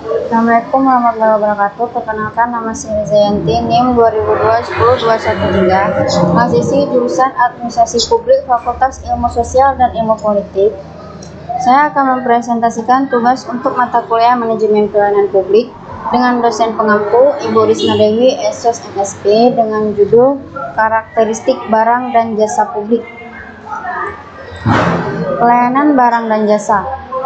Assalamualaikum warahmatullahi wabarakatuh. Perkenalkan, nama saya Zayanti, NIM 2002-10103, mahasiswi jurusan Administrasi Publik Fakultas Ilmu Sosial dan Ilmu Politik. Saya akan mempresentasikan tugas untuk mata kuliah Manajemen Pelayanan Publik dengan dosen pengampu Ibu Risma Dewi, SOS MSP, dengan judul Karakteristik Barang dan Jasa Publik. Pelayanan barang dan jasa.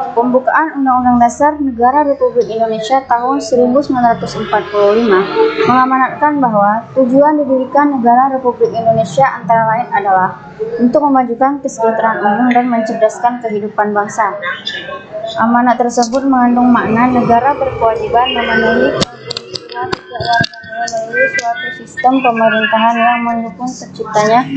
Pembukaan Undang-Undang Dasar Negara Republik Indonesia tahun 1945 mengamanatkan bahwa tujuan didirikan Negara Republik Indonesia antara lain adalah untuk memajukan kesejahteraan umum dan mencerdaskan kehidupan bangsa. Amanat tersebut mengandung makna negara berkewajiban memenuhi kebutuhan setiap warganya melalui suatu sistem pemerintahan yang mendukung terciptanya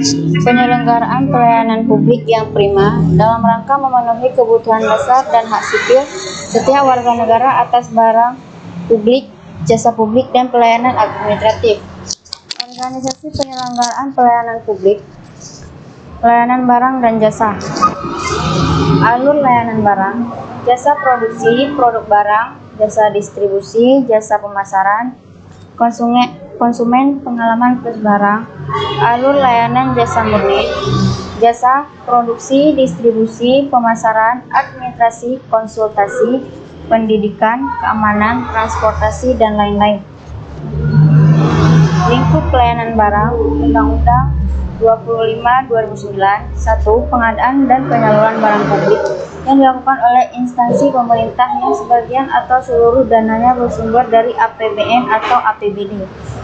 penyelenggaraan pelayanan publik yang prima dalam rangka memenuhi kebutuhan dasar dan hak sipil setiap warga negara atas barang publik, jasa publik, dan pelayanan administratif. Organisasi penyelenggaraan pelayanan publik, pelayanan barang dan jasa. Alur layanan barang, jasa produksi produk barang, jasa distribusi, jasa pemasaran, konsumen pengalaman plus barang. Alur layanan jasa murni, jasa produksi, distribusi, pemasaran, administrasi, konsultasi, pendidikan, keamanan, transportasi, dan lain-lain. Lingkup pelayanan barang, Undang-Undang 25/2009. 1. Pengadaan dan penyaluran barang publik yang dilakukan oleh instansi pemerintah yang sebagian atau seluruh dananya bersumber dari APBN atau APBD.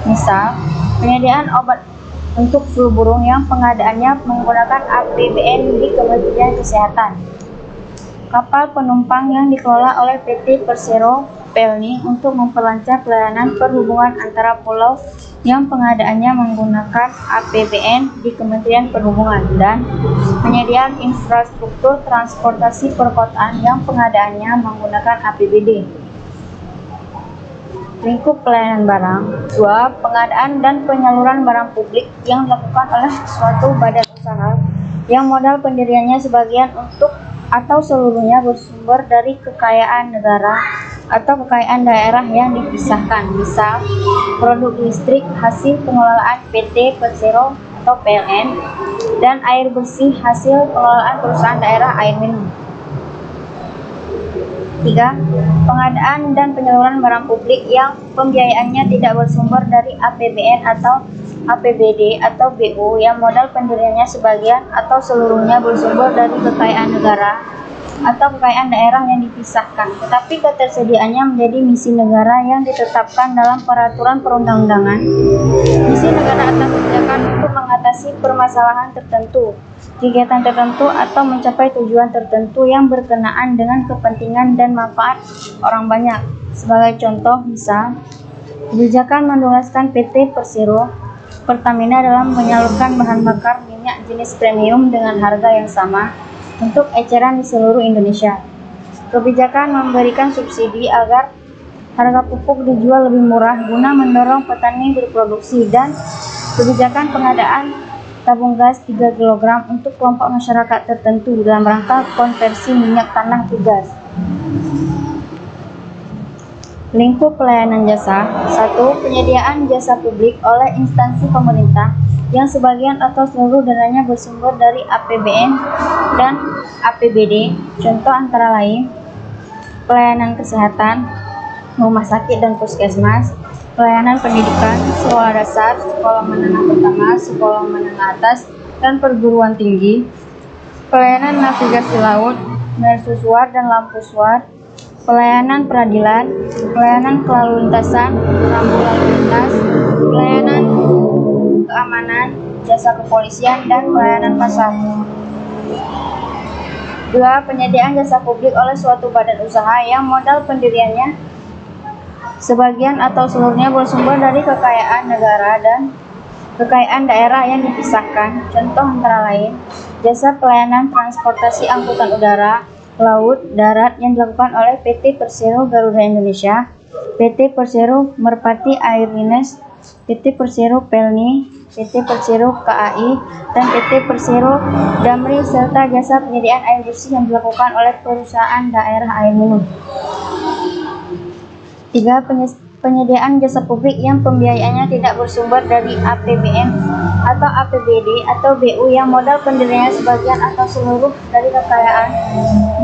Misal, penyediaan obat untuk flu burung yang pengadaannya menggunakan APBN di Kementerian Kesehatan. Kapal penumpang yang dikelola oleh PT Persero Pelni untuk memperlancar pelayanan perhubungan antara pulau yang pengadaannya menggunakan APBN di Kementerian Perhubungan, dan penyediaan infrastruktur transportasi perkotaan yang pengadaannya menggunakan APBD. Lingkup pelayanan barang. 2. Pengadaan dan penyaluran barang publik yang dilakukan oleh suatu badan usaha yang modal pendiriannya sebagian untuk atau seluruhnya bersumber dari kekayaan negara atau kekayaan daerah yang dipisahkan. Misal, produk listrik hasil pengelolaan PT Persero atau PLN, dan air bersih hasil pengelolaan perusahaan daerah air minum. 3. Pengadaan dan penyaluran barang publik yang pembiayaannya tidak bersumber dari APBN atau APBD atau BU yang modal pendiriannya sebagian atau seluruhnya bersumber dari kekayaan negara atau kekayaan daerah yang dipisahkan, tetapi ketersediaannya menjadi misi negara yang ditetapkan dalam peraturan perundang-undangan. Misi negara atas kebijakan untuk mengatasi permasalahan tertentu, kegiatan tertentu, atau mencapai tujuan tertentu yang berkenaan dengan kepentingan dan manfaat orang banyak. Sebagai contoh, misal, kebijakan menugaskan PT Persero Pertamina dalam menyalurkan bahan bakar minyak jenis premium dengan harga yang sama untuk eceran di seluruh Indonesia. Kebijakan memberikan subsidi agar harga pupuk dijual lebih murah guna mendorong petani berproduksi, dan kebijakan pengadaan tabung gas 3 kg untuk kelompok masyarakat tertentu dalam rangka konversi minyak tanah ke gas. Lingkup pelayanan jasa. 1. Penyediaan jasa publik oleh instansi pemerintah yang sebagian atau seluruh dananya bersumber dari APBN dan APBD. Contoh antara lain, pelayanan kesehatan, rumah sakit dan puskesmas, pelayanan pendidikan, sekolah dasar, sekolah menengah pertama, sekolah menengah atas, dan perguruan tinggi, pelayanan navigasi laut, mercusuar dan lampu suar, pelayanan peradilan, pelayanan kelalu-lintasan, rambu lalu lintas, pelayanan keamanan, jasa kepolisian, dan pelayanan pasar. 2. Penyediaan jasa publik oleh suatu badan usaha yang modal pendiriannya sebagian atau seluruhnya bersumber dari kekayaan negara dan kekayaan daerah yang dipisahkan. Contoh antara lain, jasa pelayanan transportasi angkutan udara, laut, darat yang dilakukan oleh PT Persero Garuda Indonesia, PT Persero Merpati Airlines, PT Persero Pelni, PT Persero KAI, dan PT Persero Damri, serta jasa penyediaan air bersih yang dilakukan oleh perusahaan daerah air minum. 3. Penyediaan jasa publik yang pembiayaannya tidak bersumber dari APBN atau APBD atau BU yang modal pendiriannya sebagian atau seluruh dari kekayaan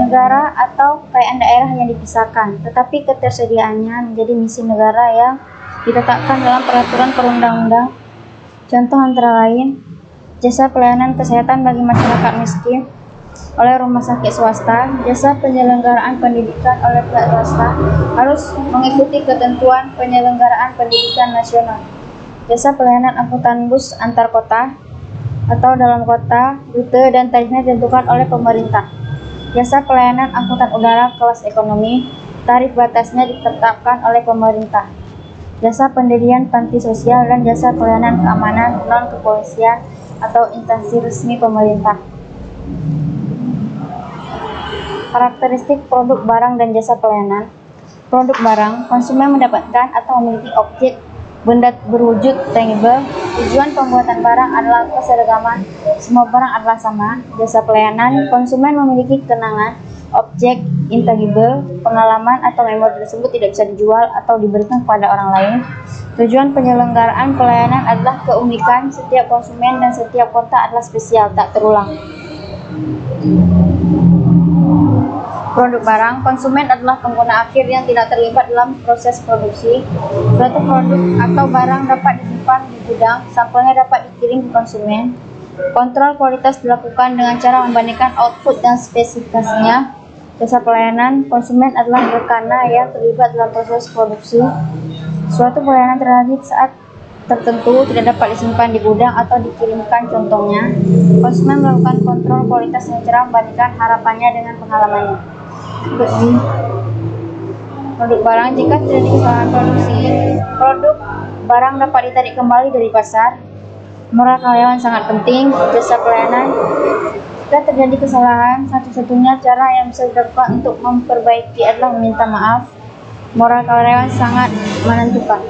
negara atau kekayaan daerah yang dipisahkan, tetapi ketersediaannya menjadi misi negara yang ditetapkan dalam peraturan perundang-undang. Contoh antara lain, jasa pelayanan kesehatan bagi masyarakat miskin oleh rumah sakit swasta, jasa penyelenggaraan pendidikan oleh pihak swasta harus mengikuti ketentuan penyelenggaraan pendidikan nasional. Jasa pelayanan angkutan bus antar kota atau dalam kota, rute dan tarifnya ditentukan oleh pemerintah. Jasa pelayanan angkutan udara kelas ekonomi, tarif batasnya ditetapkan oleh pemerintah. Jasa pendirian panti sosial dan jasa pelayanan keamanan non-kepolisian atau instansi resmi pemerintah. Karakteristik produk barang dan jasa pelayanan. Produk barang, konsumen mendapatkan atau memiliki objek benda berwujud tangible. Tujuan pembuatan barang adalah keseragaman, semua barang adalah sama. Jasa pelayanan, konsumen memiliki kenangan, objek intangible, pengalaman atau memori tersebut tidak bisa dijual atau diberikan kepada orang lain. Tujuan penyelenggaraan pelayanan adalah keunikan setiap konsumen dan setiap kontak adalah spesial, tak terulang. Produk barang, konsumen adalah pengguna akhir yang tidak terlibat dalam proses produksi. Suatu produk atau barang dapat disimpan di gudang, sampelnya dapat dikirim ke konsumen. Kontrol kualitas dilakukan dengan cara membandingkan output dan spesifikasinya. Jasa pelayanan, konsumen adalah rekana yang terlibat dalam proses produksi. Suatu pelayanan terjadi saat tertentu tidak dapat disimpan di gudang atau dikirimkan. Contohnya, konsumen melakukan kontrol kualitas dengan cara membandingkan harapannya dengan pengalamannya. Produk barang, jika terjadi kesalahan produksi, produk barang dapat ditarik kembali dari pasar. Moral karyawan sangat penting. Jasa pelayanan, jika terjadi kesalahan, satu-satunya cara yang bisa dilakukan untuk memperbaiki adalah meminta maaf. Moral karyawan sangat menentukan.